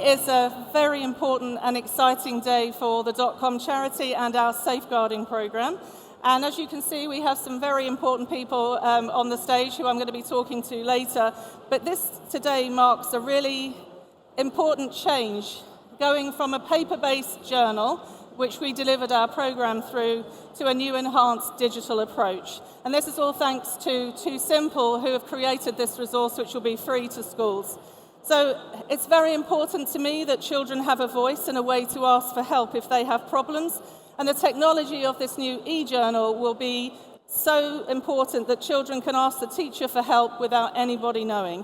is a very important and exciting day for the .com charity and our safeguarding programme. And as you can see, we have some very important people on the stage who I'm going to be talking to later. But this today marks a really important change, going from a paper-based journal, which we delivered our programme through, to a new enhanced digital approach. And this is all thanks to Too Simple, who have created this resource, which will be free to schools. So it's very important to me that children have a voice and a way to ask for help if they have problems. And the technology of this new e-journal will be so important that children can ask the teacher for help without anybody knowing.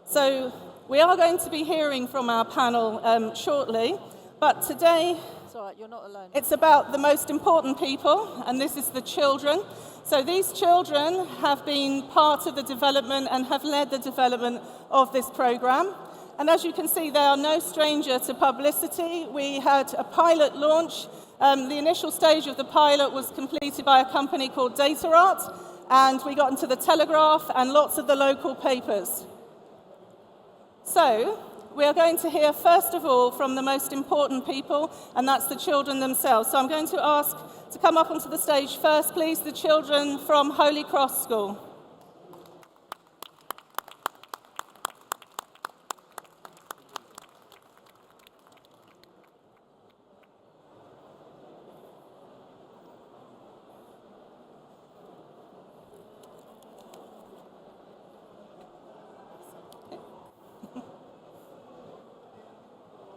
So we are going to be hearing from our panel shortly, but today it's all right, you're not alone. It's about the most important people, and this is the children. So these children have been part of the development and have led the development of this programme. And as you can see, they are no stranger to publicity. We had a pilot launch. The initial stage of the pilot was completed by a company called DataArt, and we got into the Telegraph and lots of the local papers. So we are going to hear, first of all, from the most important people, and that's the children themselves. So I'm going to ask to come up onto the stage first, please, the children from Holy Cross School.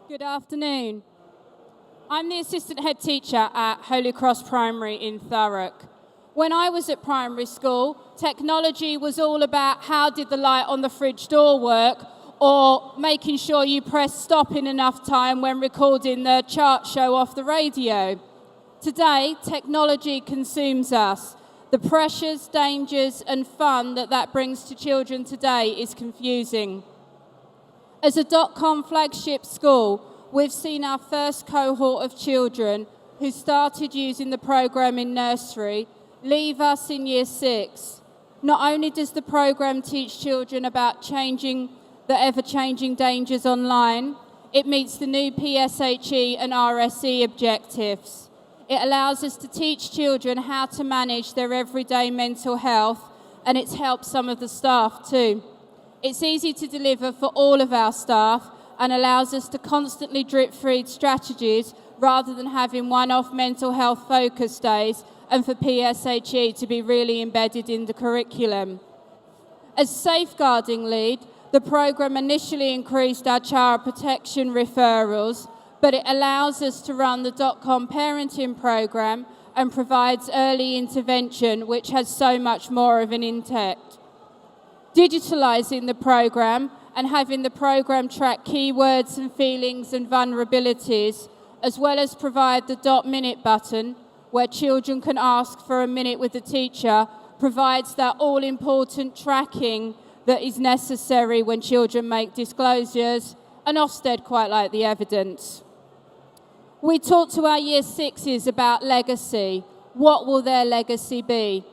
Good afternoon. I'm the assistant head teacher at Holy Cross Primary in Thurrock. When I was at primary school, technology was all about how did the light on the fridge door work, or making sure you press stop in enough time when recording the chart show off the radio. Today, technology consumes us. The pressures, dangers and fun that brings to children today is confusing. As a .com flagship school, we've seen our first cohort of children who started using the programme in nursery leave us in Year 6. Not only does the programme teach children about the ever-changing dangers online, it meets the new PSHE and RSE objectives. It allows us to teach children how to manage their everyday mental health, and it's helped some of the staff too. It's easy to deliver for all of our staff and allows us to constantly drip-feed strategies rather than having one-off mental health focus days and for PSHE to be really embedded in the curriculum. As safeguarding lead, the programme initially increased our child protection referrals, but it allows us to run the .com parenting programme and provides early intervention, which has so much more of an impact. Digitalising the programme and having the programme track keywords and feelings and vulnerabilities, as well as provide the .minute button, where children can ask for a minute with the teacher, provides that all-important tracking that is necessary when children make disclosures, and Ofsted quite like the evidence. We talked to our Year 6s about legacy. What will their legacy be?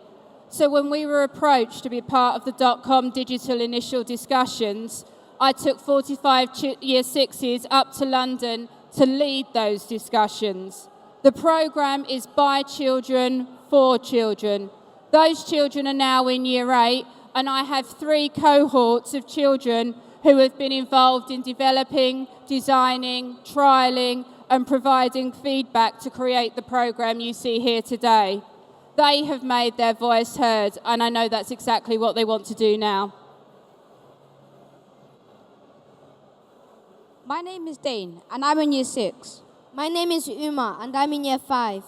So when we were approached to be part of the .com digital initial discussions, I took 45 Year 6s up to London to lead those discussions. The programme is by children, for children. Those children are now in Year 8, and I have 3 cohorts of children who have been involved in developing, designing, trialling, and providing feedback to create the programme you see here today. They have made their voice heard, and I know that's exactly what they want to do now. My name is Dane, and I'm in Year 6. My name is Uma, and I'm in Year 5.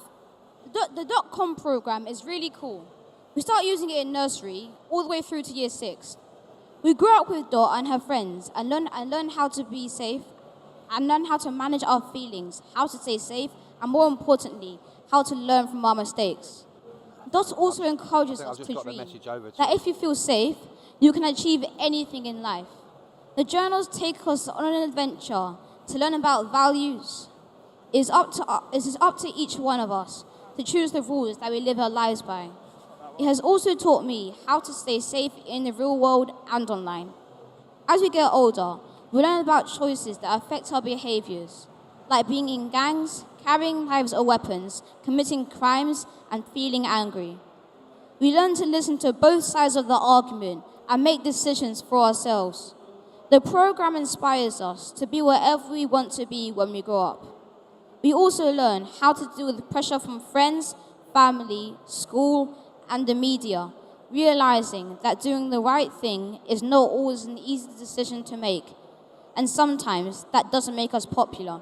The .com programme is really cool. We start using it in nursery all the way through to Year 6. We grew up with Dot and her friends and learn how to be safe and learn how to manage our feelings, how to stay safe, and more importantly, how to learn from our mistakes. Dot also encourages us to dream that if you feel safe, you can achieve anything in life. The journals take us on an adventure to learn about values. It is up to each one of us to choose the rules that we live our lives by. It has also taught me how to stay safe in the real world and online. As we get older, We learn about choices that affect our behaviors, like being in gangs, carrying knives or weapons, committing crimes, and feeling angry. We learn to listen to both sides of the argument and make decisions for ourselves. The program inspires us to be wherever we want to be when we grow up. We also learn how to deal with pressure from friends, family, school, and the media, realizing that doing the right thing is not always an easy decision to make, and sometimes that doesn't make us popular.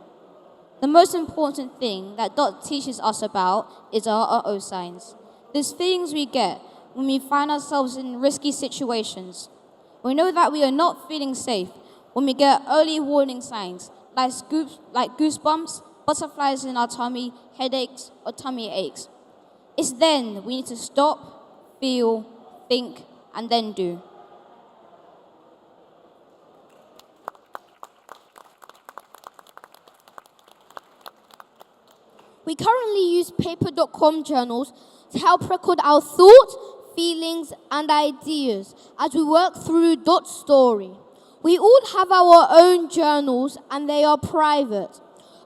The most important thing that DOT teaches us about is our uh-oh signs. These feelings we get when we find ourselves in risky situations. We know that we are not feeling safe when we get early warning signs like goosebumps, butterflies in our tummy, headaches, or tummy aches. It's then we need to stop, feel, think, and then do. We currently use paper.com journals to help record our thoughts, feelings, and ideas as we work through Dot's story. We all have our own journals and they are private.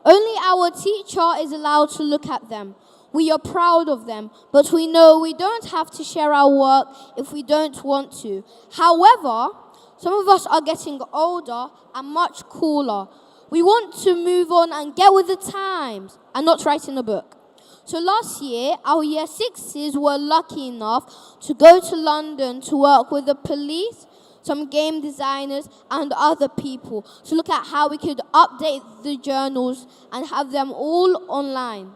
Only our teacher is allowed to look at them. We are proud of them, but we know we don't have to share our work if we don't want to. However, some of us are getting older and much cooler. We want to move on and get with the times and not write in a book. So last year, our year sixes were lucky enough to go to London to work with the police, some game designers, and other people to look at how we could update the journals and have them all online.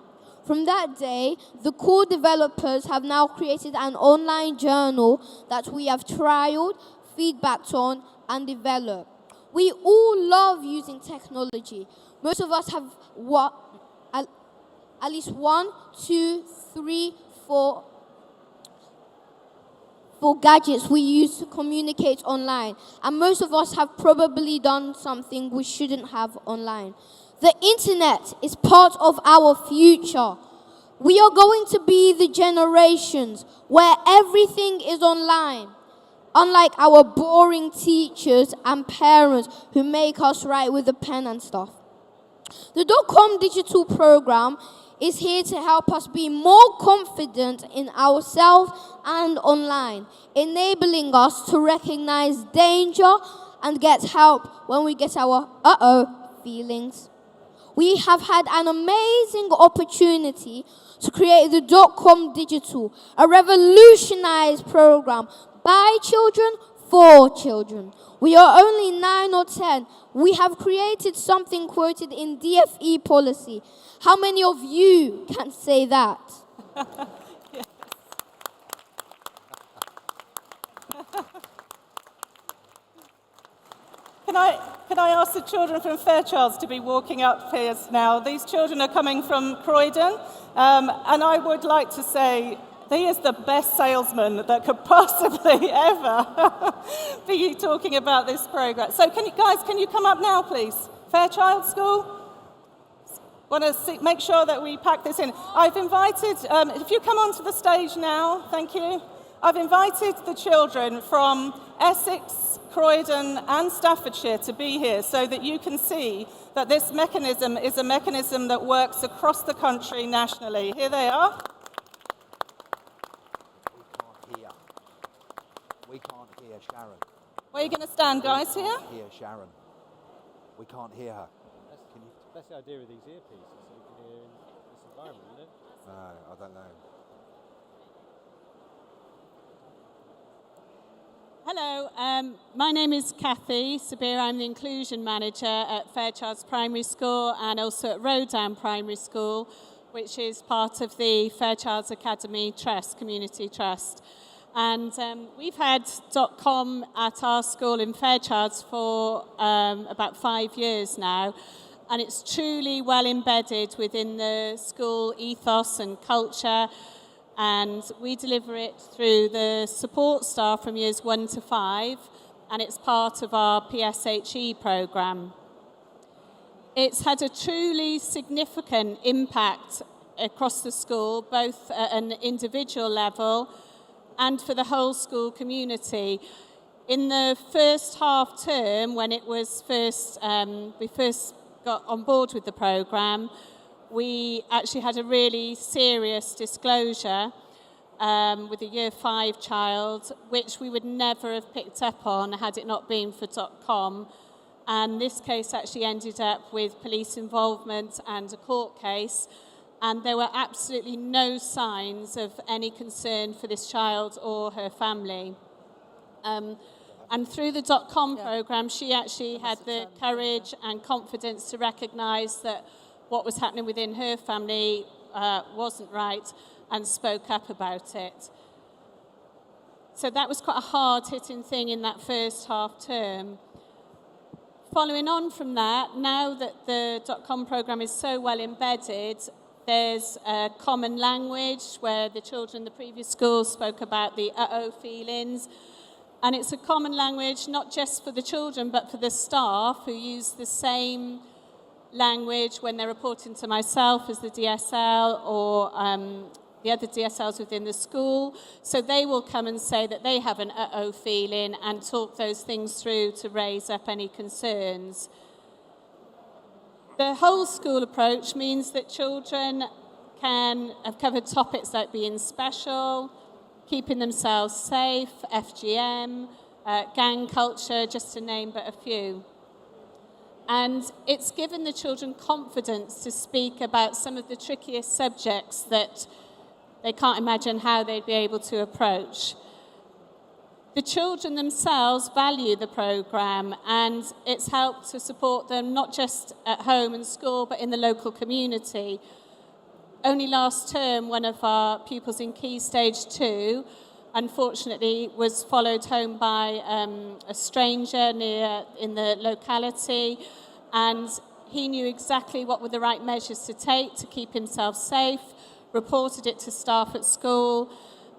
From that day, the core developers have now created an online journal that we have trialed, feedbacked on, and developed. We all love using technology. Most of us have at least 1, 2, 3, 4 gadgets we use to communicate online. And most of us have probably done something we shouldn't have online. The internet is part of our future. We are going to be the generations where everything is online. Unlike our boring teachers and parents who make us write with a pen and stuff. The .com digital program is here to help us be more confident in ourselves and online, enabling us to recognize danger and get help when we get our uh-oh feelings. We have had an amazing opportunity to create the .com digital, a revolutionized program by children, for children. We are only 9 or 10. We have created something quoted in DFE policy. How many of you can say that? Yes. Can I ask the children from Fairchilds to be walking up here now? These children are coming from Croydon, and I would like to say he is the best salesman that could possibly ever be talking about this program. So can you come up now, please? Fairchild School? Want to make sure that we pack this in. I've invited, if you come onto the stage now, thank you. I've invited the children from Essex, Croydon and Staffordshire to be here so that you can see that this mechanism is a mechanism that works across the country nationally. Here they are. We can't hear Sharon. Where are you going to stand, guys, here? We can't hear Sharon. We can't hear her. That's the idea of these earpieces, so you can hear in this environment, isn't it? No, I don't know. Hello, my name is Kathy Sabir. I'm the Inclusion Manager at Fairchilds Primary School and also at Rodown Primary School, which is part of the Fairchilds Academy Trust, Community Trust. And we've had .com at our school in Fairchilds for about 5 years now. And it's truly well embedded within the school ethos and culture. And we deliver it through the support staff from years 1 to 5. And it's part of our PSHE programme. It's had a truly significant impact across the school, both at an individual level and for the whole school community. In the first half term, when it was we first got on board with the programme, we actually had a really serious disclosure with a Year 5 child, which we would never have picked up on had it not been for .com. And this case actually ended up with police involvement and a court case. And there were absolutely no signs of any concern for this child or her family. And through the .com programme, she actually had the courage and confidence to recognise that what was happening within her family wasn't right and spoke up about it. So that was quite a hard-hitting thing in that first half term. Following on from that, now that the .com programme is so well embedded, there's a common language where the children in the previous schools spoke about the uh-oh feelings. And it's a common language not just for the children but for the staff who use the same language when they're reporting to myself as the DSL or the other DSLs within the school. So they will come and say that they have an uh-oh feeling and talk those things through to raise up any concerns. The whole school approach means that children have covered topics like being special, keeping themselves safe, FGM, gang culture, just to name but a few. And it's given the children confidence to speak about some of the trickiest subjects that they can't imagine how they'd be able to approach. The children themselves value the programme, and it's helped to support them not just at home and school but in the local community. Only last term, one of our pupils in Key Stage 2, unfortunately, was followed home by a stranger in the locality, and he knew exactly what were the right measures to take to keep himself safe, reported it to staff at school,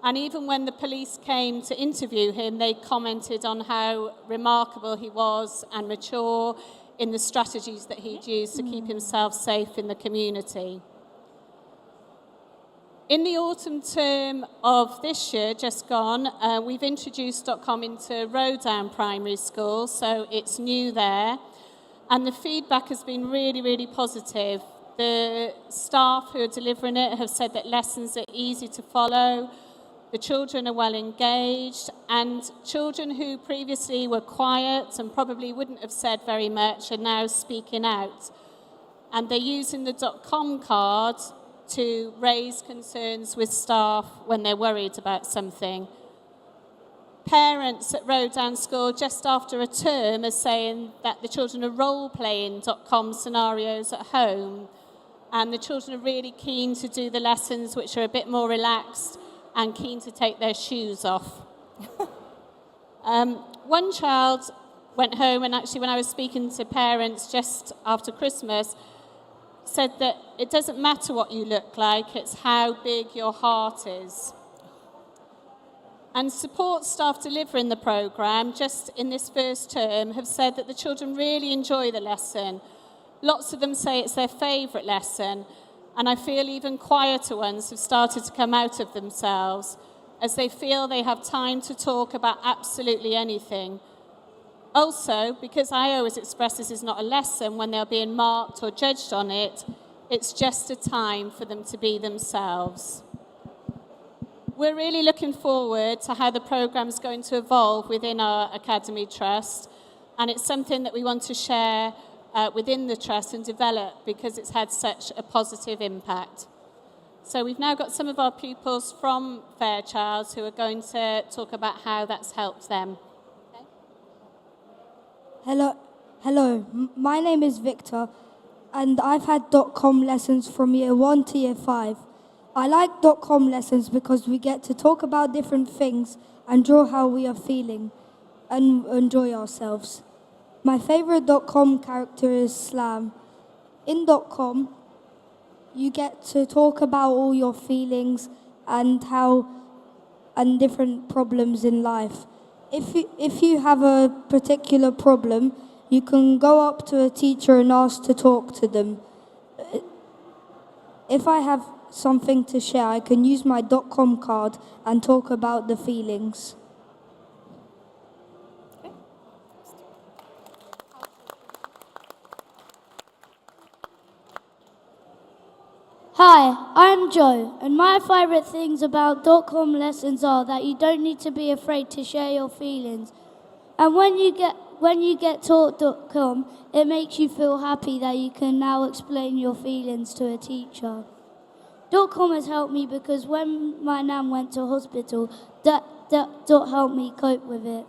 and even when the police came to interview him, they commented on how remarkable he was and mature in the strategies that he'd used to keep himself safe in the community. In the autumn term of this year, just gone, we've introduced .com into Rodown Primary School, so it's new there. And the feedback has been really, really positive. The staff who are delivering it have said that lessons are easy to follow, the children are well engaged, and children who previously were quiet and probably wouldn't have said very much are now speaking out. And they're using the .com card to raise concerns with staff when they're worried about something. Parents at Rodown School just after a term are saying that the children are role-playing .com scenarios at home, and the children are really keen to do the lessons which are a bit more relaxed and keen to take their shoes off. One child went home, and actually when I was speaking to parents just after Christmas, said that it doesn't matter what you look like, it's how big your heart is. And support staff delivering the programme, just in this first term, have said that the children really enjoy the lesson. Lots of them say it's their favourite lesson, and I feel even quieter ones have started to come out of themselves as they feel they have time to talk about absolutely anything. Also, because I always express this is not a lesson when they're being marked or judged on it, it's just a time for them to be themselves. We're really looking forward to how the programme's going to evolve within our Academy Trust, and it's something that we want to share within the Trust and develop because it's had such a positive impact. So we've now got some of our pupils from Fairchild who are going to talk about how that's helped them. Hello. My name is Victor, and I've had .com lessons from year 1 to year 5. I like .com lessons because we get to talk about different things and draw how we are feeling and enjoy ourselves. My favourite .com character is Slam. In .com, you get to talk about all your feelings and different problems in life. If you have a particular problem, you can go up to a teacher and ask to talk to them. If I have something to share, I can use my .com card and talk about the feelings. Hi, I'm Joe, and my favourite things about .com lessons are that you don't need to be afraid to share your feelings. And when you get taught .com, it makes you feel happy that you can now explain your feelings to a teacher. .com has helped me because when my nan went to hospital, that helped me cope with it.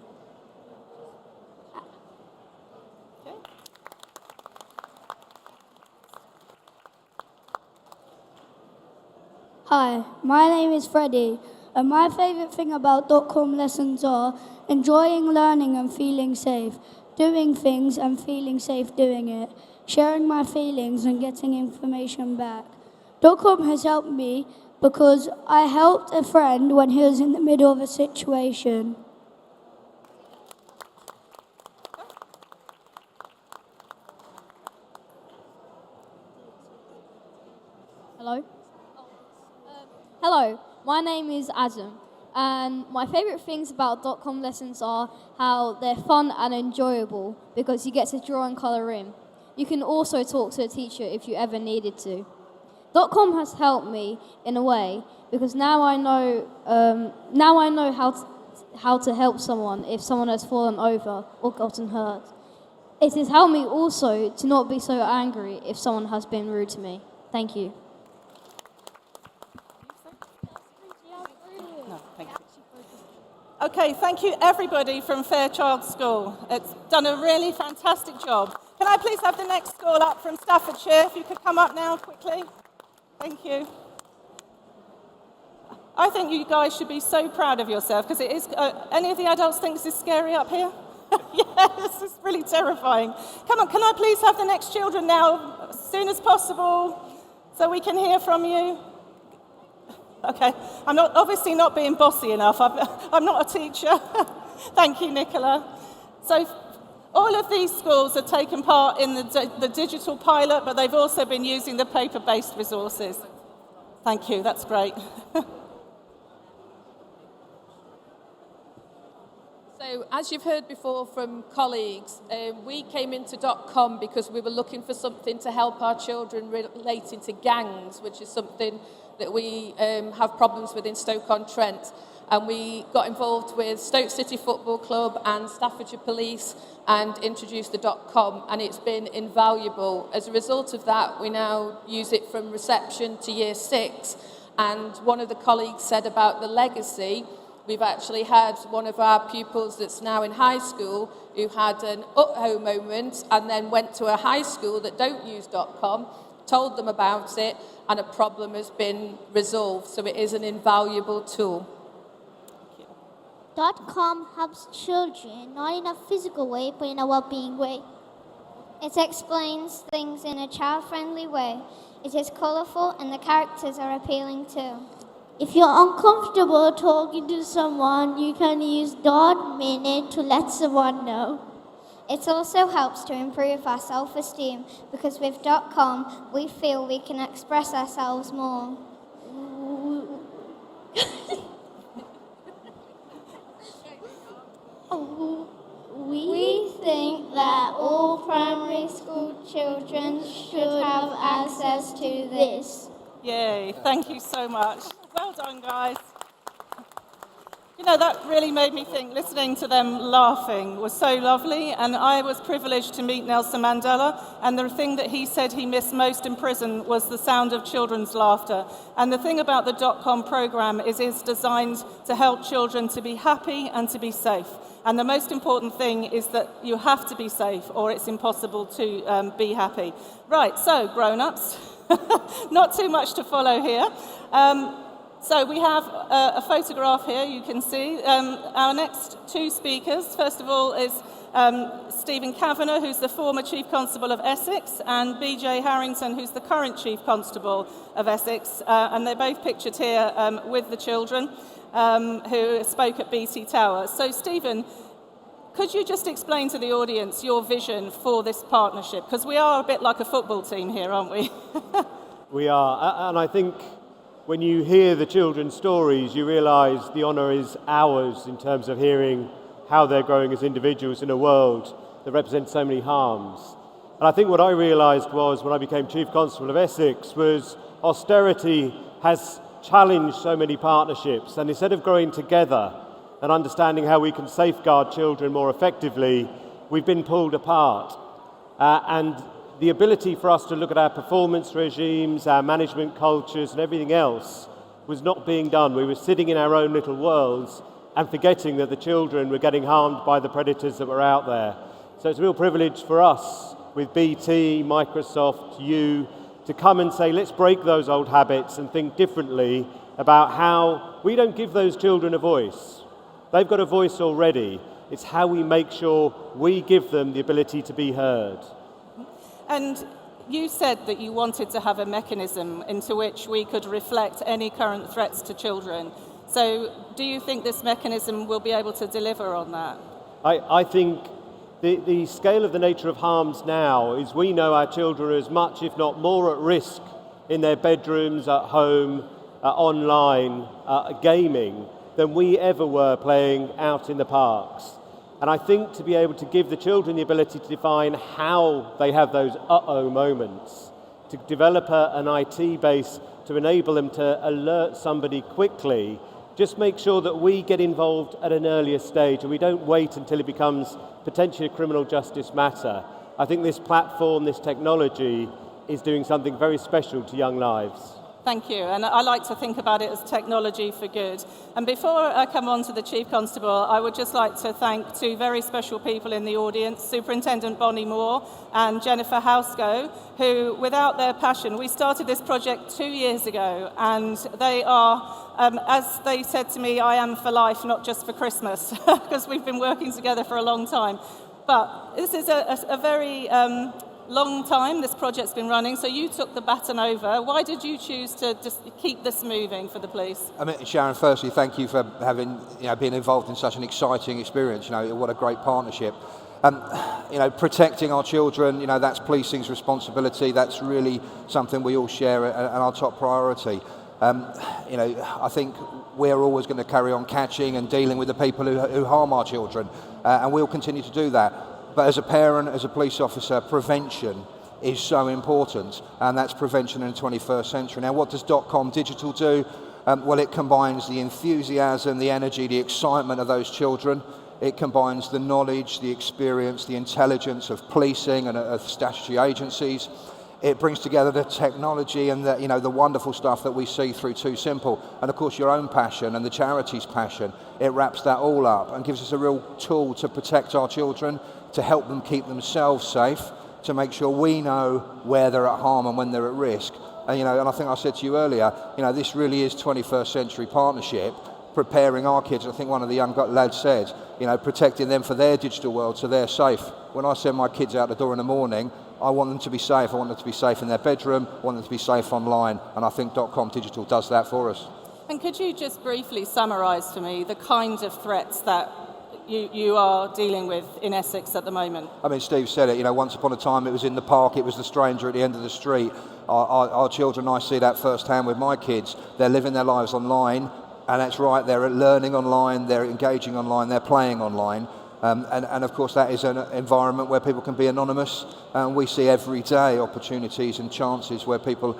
Hi, my name is Freddie, and my favourite thing about .com lessons are enjoying learning and feeling safe, doing things and feeling safe doing it, sharing my feelings and getting information back. .com has helped me because I helped a friend when he was in the middle of a situation. Hello? Hello, my name is Adam, and my favourite things about .com lessons are how they're fun and enjoyable because you get to draw and colour in. You can also talk to a teacher if you ever needed to. .com has helped me in a way because now I know how to help someone if someone has fallen over or gotten hurt. It has helped me also to not be so angry if someone has been rude to me. Thank you. Okay, thank you everybody from Fairchild School. It's done a really fantastic job. Can I please have the next school up from Staffordshire? If you could come up now quickly. Thank you. I think you guys should be so proud of yourself because it is. Any of the adults think this is scary up here? Yeah, this is really terrifying. Come on, can I please have the next children now as soon as possible so we can hear from you? Okay, I'm obviously not being bossy enough. I'm not a teacher. Thank you, Nicola. So all of these schools have taken part in the digital pilot, but they've also been using the paper-based resources. Thank you, that's great. So, as you've heard before from colleagues, we came into .com because we were looking for something to help our children relating to gangs, which is something that we have problems with in Stoke-on-Trent. And we got involved with Stoke City Football Club and Staffordshire Police and introduced the .com, and it's been invaluable. As a result of that, we now use it from reception to year 6. And one of the colleagues said about the legacy. We've actually had one of our pupils that's now in high school who had an uh-oh moment and then went to a high school that don't use .com, told them about it, and a problem has been resolved. So it is an invaluable tool. .com helps children, not in a physical way, but in a well-being way. It explains things in a child-friendly way. It is colourful and the characters are appealing too. If you're uncomfortable talking to someone, you can use .minute to let someone know. It also helps to improve our self-esteem because with .com we feel we can express ourselves more. We think that all primary school children should have access to this. Yay, thank you so much. Well done, guys. You know, that really made me think, listening to them laughing was so lovely, and I was privileged to meet Nelson Mandela, and the thing that he said he missed most in prison was the sound of children's laughter. And the thing about the .com program is it's designed to help children to be happy and to be safe. And the most important thing is that you have to be safe or it's impossible to be happy. Right, so grown-ups, not too much to follow here. So we have a photograph here, you can see. Our next two speakers, first of all, is Stephen Kavanagh, who's the former Chief Constable of Essex, and BJ Harrington, who's the current Chief Constable of Essex. And they're both pictured here with the children who spoke at BT Tower. So Stephen, could you just explain to the audience your vision for this partnership? Because we are a bit like a football team here, aren't we? We are, and I think when you hear the children's stories, you realise the honour is ours in terms of hearing how they're growing as individuals in a world that represents so many harms. And I think what I realised was when I became Chief Constable of Essex was austerity has challenged so many partnerships, and instead of growing together and understanding how we can safeguard children more effectively, we've been pulled apart. And the ability for us to look at our performance regimes, our management cultures and everything else was not being done. We were sitting in our own little worlds and forgetting that the children were getting harmed by the predators that were out there. So it's a real privilege for us with BT, Microsoft, you, to come and say, let's break those old habits and think differently about how we don't give those children a voice. They've got a voice already. It's how we make sure we give them the ability to be heard. And you said that you wanted to have a mechanism into which we could reflect any current threats to children. So do you think this mechanism will be able to deliver on that? I think the scale of the nature of harms now is we know our children are as much, if not more, at risk in their bedrooms, at home, online, gaming, than we ever were playing out in the parks. And I think to be able to give the children the ability to define how they have those uh-oh moments, to develop an IT base to enable them to alert somebody quickly, just make sure that we get involved at an earlier stage and we don't wait until it becomes potentially a criminal justice matter. I think this platform, this technology, is doing something very special to young lives. Thank you, and I like to think about it as technology for good. And before I come on to the Chief Constable, I would just like to thank two very special people in the audience, Superintendent Bonnie Moore and Jennifer Housego, who, without their passion, we started this project 2 years ago, and they are, as they said to me, I am for life, not just for Christmas, because we've been working together for a long time. But this is a very long time this project's been running, so you took the baton over. Why did you choose to just keep this moving for the police? I mean, Sharon, firstly, thank you for having, been involved in such an exciting experience. What a great partnership. Protecting our children, that's policing's responsibility. That's really something we all share and our top priority. I think we're always going to carry on catching and dealing with the people who harm our children, and we'll continue to do that. But as a parent, as a police officer, prevention is so important, and that's prevention in the 21st century. Now, what does .com Digital do? Well, it combines the enthusiasm, the energy, the excitement of those children. It combines the knowledge, the experience, the intelligence of policing and of statutory agencies. It brings together the technology and the wonderful stuff that we see through Too Simple, and of course your own passion and the charity's passion. It wraps that all up and gives us a real tool to protect our children, to help them keep themselves safe, to make sure we know where they're at harm and when they're at risk. And I think I said to you earlier, this really is 21st century partnership, preparing our kids. I think one of the young lads said, protecting them for their digital world so they're safe. When I send my kids out the door in the morning, I want them to be safe. I want them to be safe in their bedroom. I want them to be safe online. And I think .com Digital does that for us. And could you just briefly summarise for me the kinds of threats that you are dealing with in Essex at the moment? I mean, Steve said it, once upon a time it was in the park, it was the stranger at the end of the street. Our children, I see that firsthand with my kids. They're living their lives online, and that's right, they're learning online, they're engaging online, they're playing online. And of course that is an environment where people can be anonymous, and we see every day opportunities and chances where people,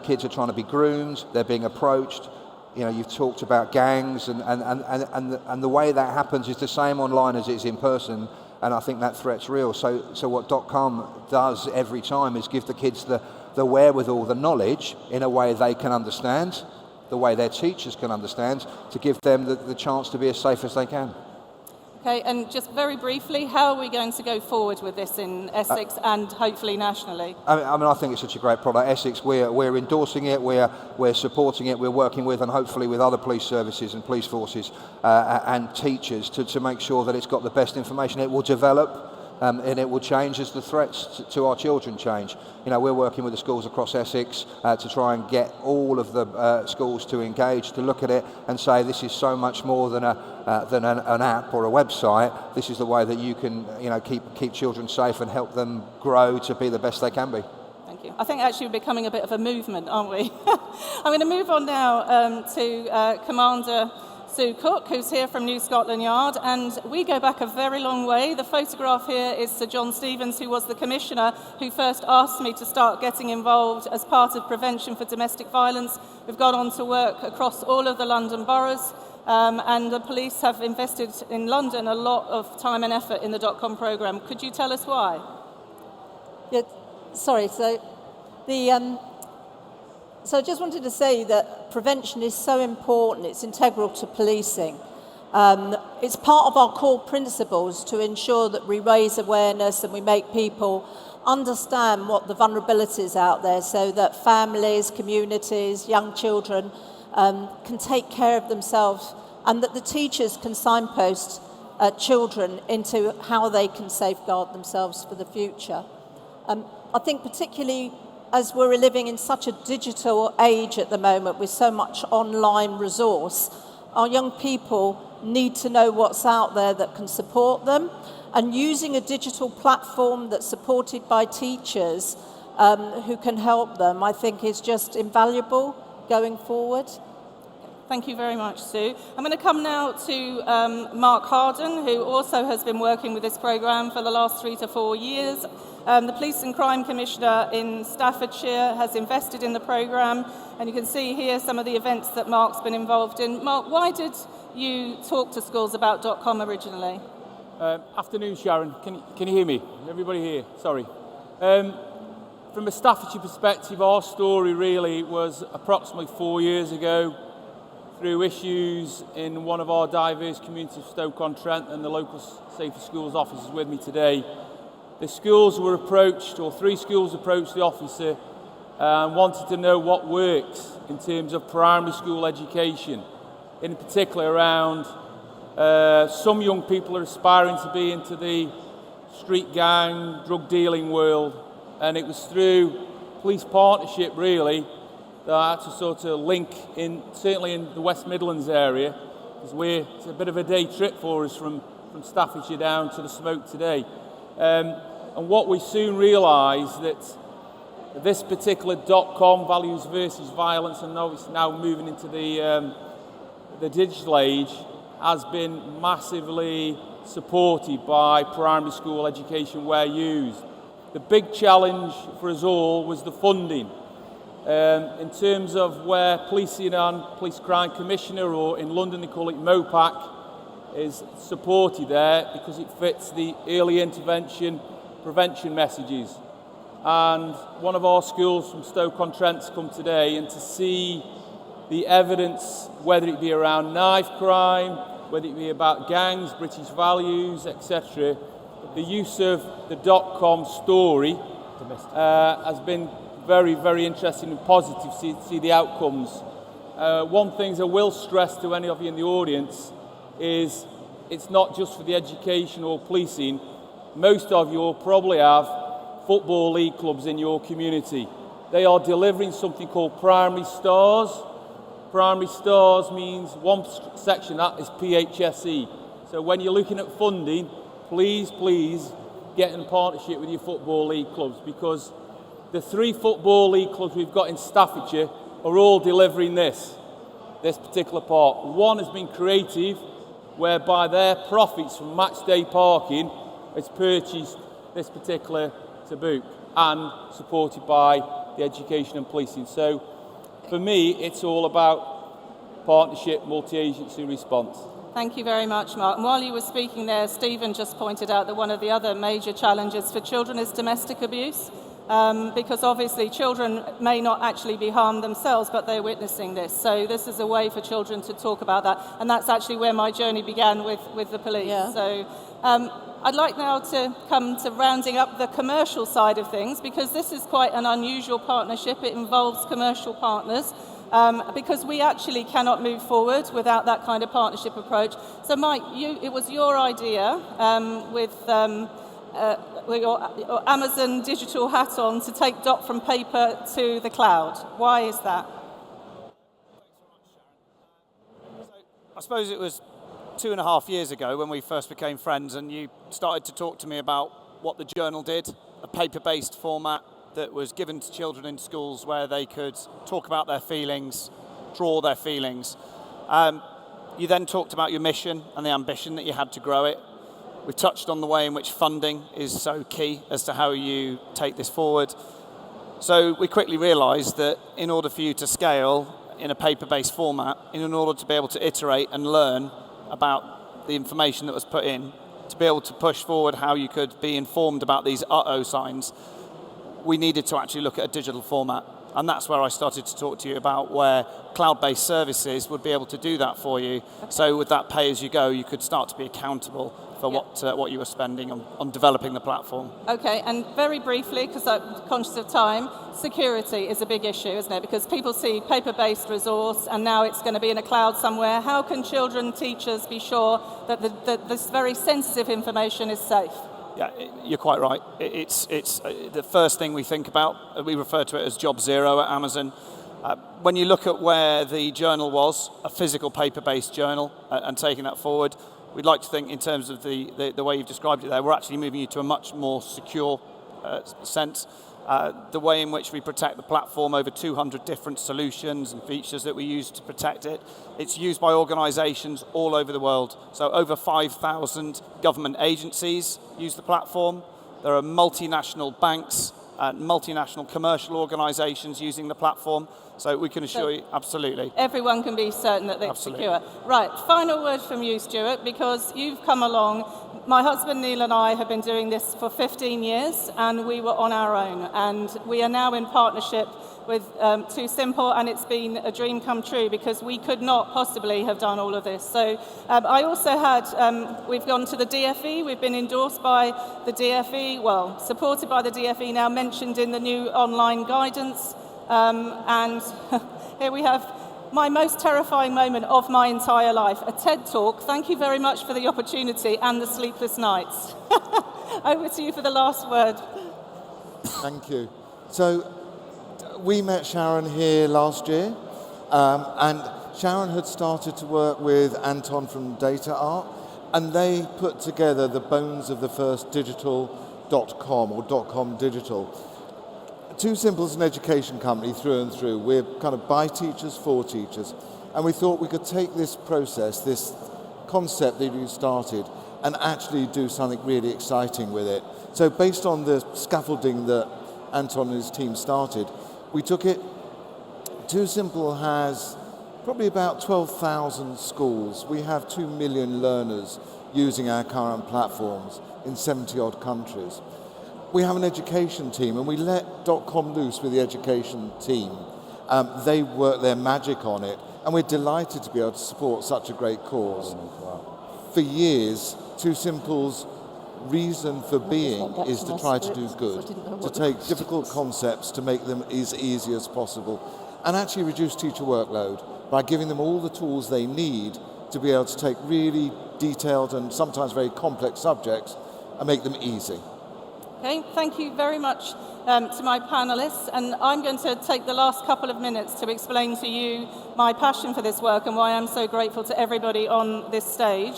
kids are trying to be groomed, they're being approached. You've talked about gangs, and the way that happens is the same online as it is in person, and I think that threat's real. So what .com does every time is give the kids the wherewithal, the knowledge in a way they can understand, the way their teachers can understand, to give them the chance to be as safe as they can. Okay, and just very briefly, how are we going to go forward with this in Essex and hopefully nationally? I think it's such a great product. Essex, we're endorsing it, we're supporting it, we're working with and hopefully with other police services and police forces and teachers to make sure that it's got the best information. It will develop. And it will change as the threats to our children change. We're working with the schools across Essex to try and get all of the schools to engage, to look at it and say this is so much more than an app or a website. This is the way that you can keep children safe and help them grow to be the best they can be. Thank you. I think actually we're becoming a bit of a movement, aren't we? I'm going to move on now to Commander Sue Cook, who's here from New Scotland Yard, and we go back a very long way. The photograph here is Sir John Stevens, who was the commissioner who first asked me to start getting involved as part of prevention for domestic violence. We've gone on to work across all of the London boroughs, and the police have invested in London a lot of time and effort in the .com programme. Could you tell us why? Yeah, sorry, so I just wanted to say that prevention is so important, it's integral to policing. It's part of our core principles to ensure that we raise awareness and we make people understand what the vulnerabilities out there so that families, communities, young children can take care of themselves, and that the teachers can signpost children into how they can safeguard themselves for the future. I think particularly as we're living in such a digital age at the moment with so much online resource, our young people need to know what's out there that can support them, and using a digital platform that's supported by teachers who can help them, I think is just invaluable going forward. Thank you very much, Sue. I'm going to come now to Mark Harden, who also has been working with this programme for the last 3 to 4 years. The Police and Crime Commissioner in Staffordshire has invested in the programme, and you can see here some of the events that Mark's been involved in. Mark, why did you talk to schools about .com originally? Afternoon, Sharon. Can you hear me? Everybody here? Sorry. From a Staffordshire perspective, our story really was approximately 4 years ago, through issues in one of our diverse communities, Stoke-on-Trent, and the local Safer Schools office is with me today. The schools were approached, or 3 schools approached the officer and wanted to know what works in terms of primary school education, in particular around some young people are aspiring to be into the street gang, drug dealing world, and it was through police partnership really that I had to sort of link in, certainly in the West Midlands area, because it's a bit of a day trip for us from Staffordshire down to the Smoke today. And what we soon realised that this particular .com, values versus violence, and now it's now moving into the digital age, has been massively supported by primary school education where used. The big challenge for us all was the funding. In terms of where Policing and Police Crime Commissioner, or in London they call it MOPAC, is supported there because it fits the early intervention prevention messages. And one of our schools from Stoke-on-Trent's come today, and to see the evidence, whether it be around knife crime, whether it be about gangs, British values, etc., the use of the .com story has been very, very interesting and positive to see the outcomes. One thing I will stress to any of you in the audience is it's not just for the education or policing. Most of you will probably have football league clubs in your community. They are delivering something called Primary Stars. Primary Stars means one section that is PHSE. So when you're looking at funding, please get in partnership with your football league clubs, because the 3 football league clubs we've got in Staffordshire are all delivering this particular part. One has been creative, whereby their profits from match day parking has purchased this particular taboo and supported by the education and policing. So for me, it's all about partnership, multi-agency response. Thank you very much, Mark. And while you were speaking there, Stephen just pointed out that one of the other major challenges for children is domestic abuse. Because obviously children may not actually be harmed themselves, but they're witnessing this. So this is a way for children to talk about that. And that's actually where my journey began with the police. Yeah. So I'd like now to come to rounding up the commercial side of things, because this is quite an unusual partnership. It involves commercial partners, because we actually cannot move forward without that kind of partnership approach. So Mike, it was your idea with your Amazon digital hat on to take Dot from paper to the cloud. Why is that? I suppose it was 2.5 years ago when we first became friends, and you started to talk to me about what the journal did, a paper-based format that was given to children in schools where they could talk about their feelings, draw their feelings. You then talked about your mission and the ambition that you had to grow it. We've touched on the way in which funding is so key as to how you take this forward. So we quickly realised that in order for you to scale in a paper-based format, in order to be able to iterate and learn about the information that was put in, to be able to push forward how you could be informed about these uh-oh signs, we needed to actually look at a digital format. And that's where I started to talk to you about where cloud-based services would be able to do that for you. So with that pay-as-you-go, you could start to be accountable for what you were spending on developing the platform. Okay, and very briefly, because I'm conscious of time, security is a big issue, isn't it? Because people see paper-based resource, and now it's going to be in a cloud somewhere. How can children, teachers be sure that this very sensitive information is safe? Yeah, you're quite right. It's the first thing we think about. We refer to it as Job Zero at Amazon. When you look at where the journal was, a physical paper-based journal, and taking that forward, we'd like to think in terms of the way you've described it there, we're actually moving you to a much more secure sense. The way in which we protect the platform, over 200 different solutions and features that we use to protect it. It's used by organisations all over the world. So over 5,000 government agencies use the platform. There are multinational banks and multinational commercial organisations using the platform. So we can assure you, absolutely. Everyone can be certain that it's secure. Right, final word from you, Stuart, because you've come along. My husband Neil and I have been doing this for 15 years, and we were on our own. And we are now in partnership with Too Simple, and it's been a dream come true because we could not possibly have done all of this. So I also had, we've gone to the DFE, we've been endorsed by the DFE, well, supported by the DFE, now mentioned in the new online guidance. And here we have my most terrifying moment of my entire life, a TED Talk. Thank you very much for the opportunity and the sleepless nights. Over to you for the last word. Thank you. So we met Sharon here last year, and Sharon had started to work with Anton from DataArt, and they put together the bones of the first digital.com or .com digital. Too Simple is an education company through and through. We're kind of by teachers, for teachers. And we thought we could take this process, this concept that you started, and actually do something really exciting with it. So based on the scaffolding that Anton and his team started, we took it. Too Simple has probably about 12,000 schools. We have 2 million learners using our current platforms in 70-odd countries. We have an education team, and we let .com loose with the education team. They work their magic on it, and we're delighted to be able to support such a great cause. For years, Too Simple's reason for being is to try to do good, to take difficult concepts to make them as easy as possible, and actually reduce teacher workload by giving them all the tools they need to be able to take really detailed and sometimes very complex subjects and make them easy. Okay, thank you very much to my panelists, and I'm going to take the last couple of minutes to explain to you my passion for this work and why I'm so grateful to everybody on this stage.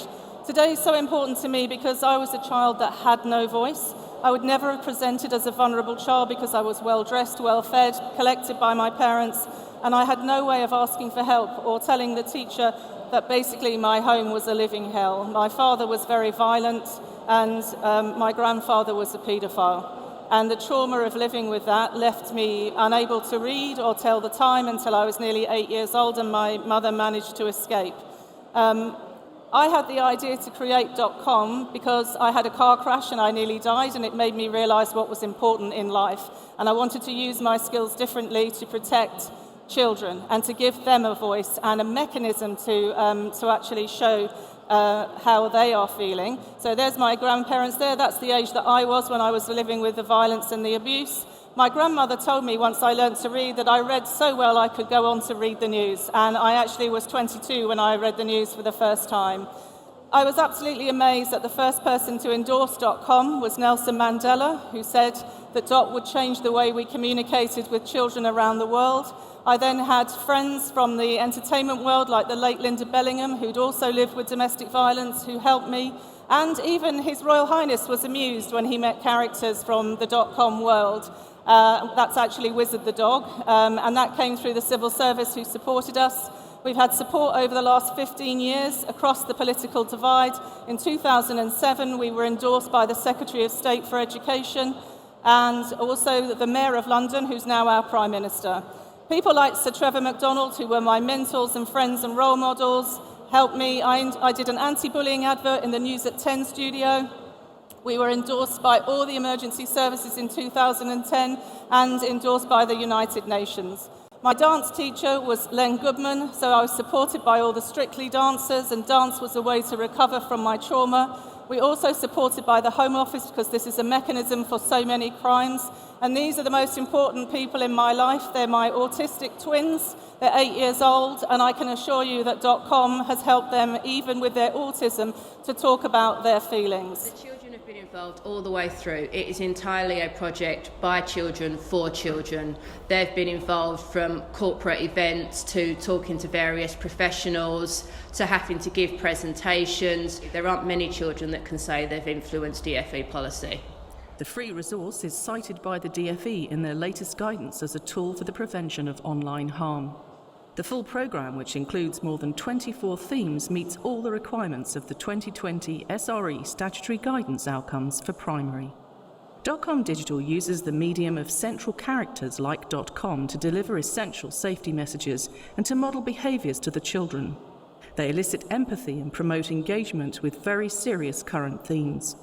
Today is so important to me because I was a child that had no voice. I would never have presented as a vulnerable child because I was well-dressed, well-fed, collected by my parents, and I had no way of asking for help or telling the teacher that basically my home was a living hell. My father was very violent, and my grandfather was a paedophile. And the trauma of living with that left me unable to read or tell the time until I was nearly 8 years old, and my mother managed to escape. I had the idea to create .com because I had a car crash and I nearly died, and it made me realise what was important in life. And I wanted to use my skills differently to protect children and to give them a voice and a mechanism to actually show how they are feeling. So there's my grandparents there. That's the age that I was when I was living with the violence and the abuse. My grandmother told me once I learned to read that I read so well I could go on to read the news. And I actually was 22 when I read the news for the first time. I was absolutely amazed that the first person to endorse .com was Nelson Mandela, who said that .dot would change the way we communicated with children around the world. I then had friends from the entertainment world, like the late Linda Bellingham, who'd also lived with domestic violence, who helped me. And even His Royal Highness was amused when he met characters from the .com world. That's actually Wizard the dog, and that came through the civil service who supported us. We've had support over the last 15 years across the political divide. In 2007, we were endorsed by the Secretary of State for Education and also the Mayor of London, who's now our Prime Minister. People like Sir Trevor MacDonald, who were my mentors and friends and role models, helped me. I did an anti-bullying advert in the News at 10 studio. We were endorsed by all the emergency services in 2010 and endorsed by the United Nations. My dance teacher was Len Goodman, so I was supported by all the Strictly dancers, and dance was a way to recover from my trauma. We're also supported by the Home Office because this is a mechanism for so many crimes. And these are the most important people in my life. They're my autistic twins. They're 8 years old, and I can assure you that .com has helped them, even with their autism, to talk about their feelings. The children have been involved all the way through. It is entirely a project by children for children. They've been involved from corporate events to talking to various professionals to having to give presentations. There aren't many children that can say they've influenced DfE policy. The free resource is cited by the DfE in their latest guidance as a tool for the prevention of online harm. The full programme, which includes more than 24 themes, meets all the requirements of the 2020 SRE statutory guidance outcomes for primary. .com Digital uses the medium of central characters like .com to deliver essential safety messages and to model behaviours to the children. They elicit empathy and promote engagement with very serious current themes.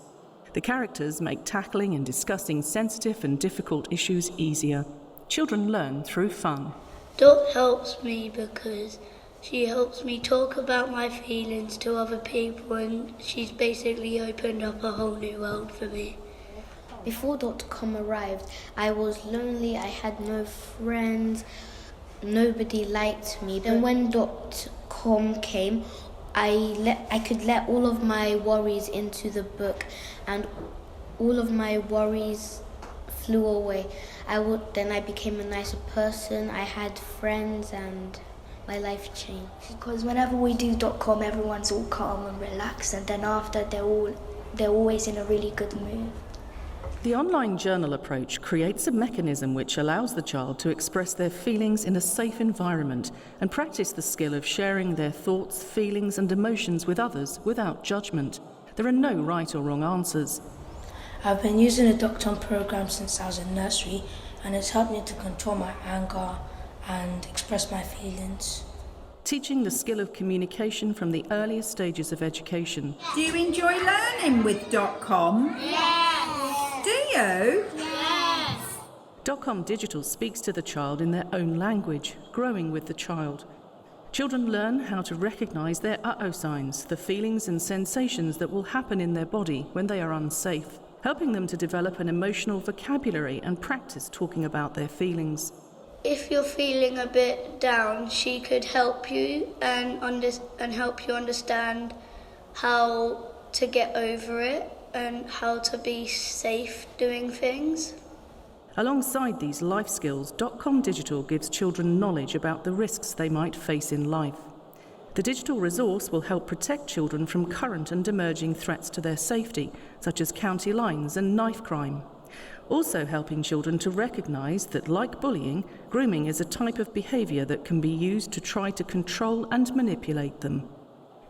The characters make tackling and discussing sensitive and difficult issues easier. Children learn through fun. Dot helps me because she helps me talk about my feelings to other people, and she's basically opened up a whole new world for me. Before .com arrived, I was lonely, I had no friends, nobody liked me. Then when .com came, I could let all of my worries into the book, and all of my worries flew away. Then I became a nicer person, I had friends, and my life changed. Because whenever we do .com, everyone's all calm and relaxed, and then after they're always in a really good mood. The online journal approach creates a mechanism which allows the child to express their feelings in a safe environment and practice the skill of sharing their thoughts, feelings and emotions with others without judgment. There are no right or wrong answers. I've been using the .com program since I was in nursery, and it's helped me to control my anger and express my feelings. Teaching the skill of communication from the earliest stages of education. Do you enjoy learning with .com? Yes! Do you? Yes! .com Digital speaks to the child in their own language, growing with the child. Children learn how to recognise their uh-oh signs, the feelings and sensations that will happen in their body when they are unsafe, helping them to develop an emotional vocabulary and practice talking about their feelings. If you're feeling a bit down, she could help you and help you understand how to get over it and how to be safe doing things. Alongside these life skills, .com Digital gives children knowledge about the risks they might face in life. The digital resource will help protect children from current and emerging threats to their safety, such as county lines and knife crime. Also helping children to recognise that, like bullying, grooming is a type of behaviour that can be used to try to control and manipulate them.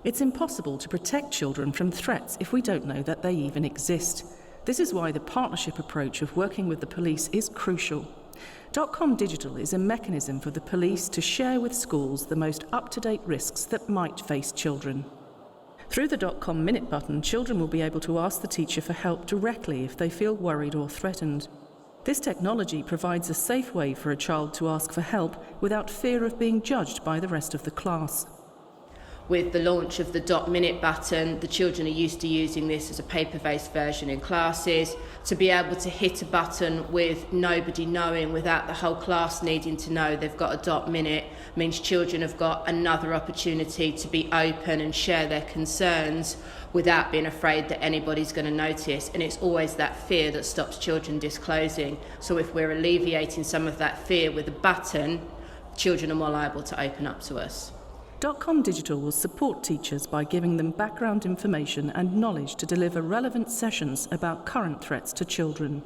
It's impossible to protect children from threats if we don't know that they even exist. This is why the partnership approach of working with the police is crucial. .com Digital is a mechanism for the police to share with schools the most up-to-date risks that might face children. Through the .com Minute button, children will be able to ask the teacher for help directly if they feel worried or threatened. This technology provides a safe way for a child to ask for help without fear of being judged by the rest of the class. With the launch of the .minute button, the children are used to using this as a paper-based version in classes. To be able to hit a button with nobody knowing, without the whole class needing to know they've got a .minute, means children have got another opportunity to be open and share their concerns without being afraid that anybody's going to notice. And it's always that fear that stops children disclosing. So if we're alleviating some of that fear with a button, children are more liable to open up to us. .com Digital will support teachers by giving them background information and knowledge to deliver relevant sessions about current threats to children.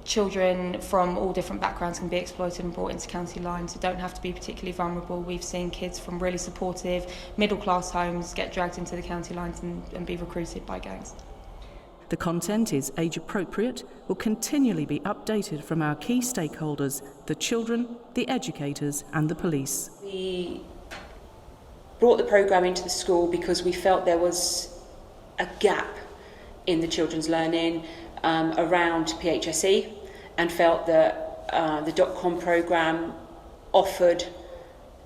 children from all different backgrounds can be exploited and brought into county lines who don't have to be particularly vulnerable. We've seen kids from really supportive middle-class homes get dragged into the county lines and be recruited by gangs. The content is age appropriate, will continually be updated from our key stakeholders, the children, the educators and the police. We brought the programme into the school because we felt there was a gap in the children's learning around PHSE, and felt that the .com programme offered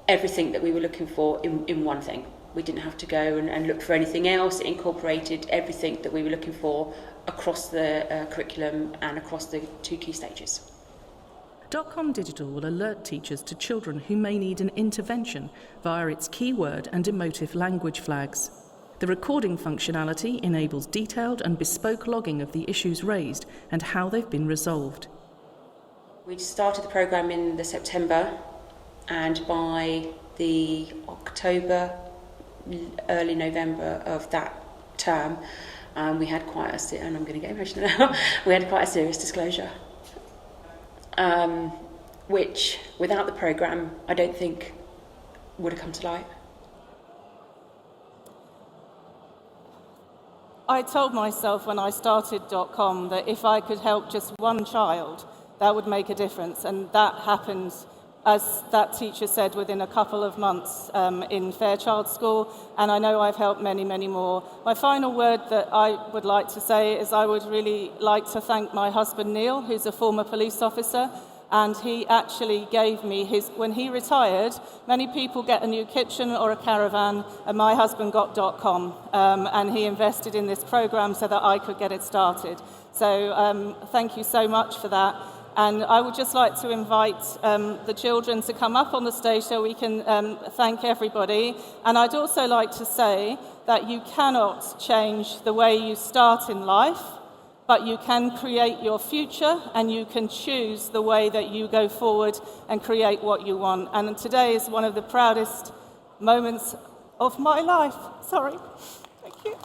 everything that we were looking for in one thing. We didn't have to go and look for anything else. It incorporated everything that we were looking for across the curriculum and across the 2 key stages. .com Digital will alert teachers to children who may need an intervention via its keyword and emotive language flags. The recording functionality enables detailed and bespoke logging of the issues raised and how they've been resolved. We started the programme in the September, and by the October, early November of that term, we had quite a, and I'm going to get emotional now, we had quite a serious disclosure, which without the programme I don't think would have come to light. I told myself when I started .com that if I could help just one child, that would make a difference, and that happened, as that teacher said, within a couple of months in Fairchild School, and I know I've helped many, many more. My final word that I would like to say is I would really like to thank my husband Neil, who's a former police officer, and he actually gave me his, when he retired, many people get a new kitchen or a caravan, and my husband got .com, and he invested in this programme so that I could get it started. So thank you so much for that. And I would just like to invite the children to come up on the stage so we can thank everybody. And I'd also like to say that you cannot change the way you start in life, but you can create your future, and you can choose the way that you go forward and create what you want. And today is one of the proudest moments of my life. Sorry. Thank you.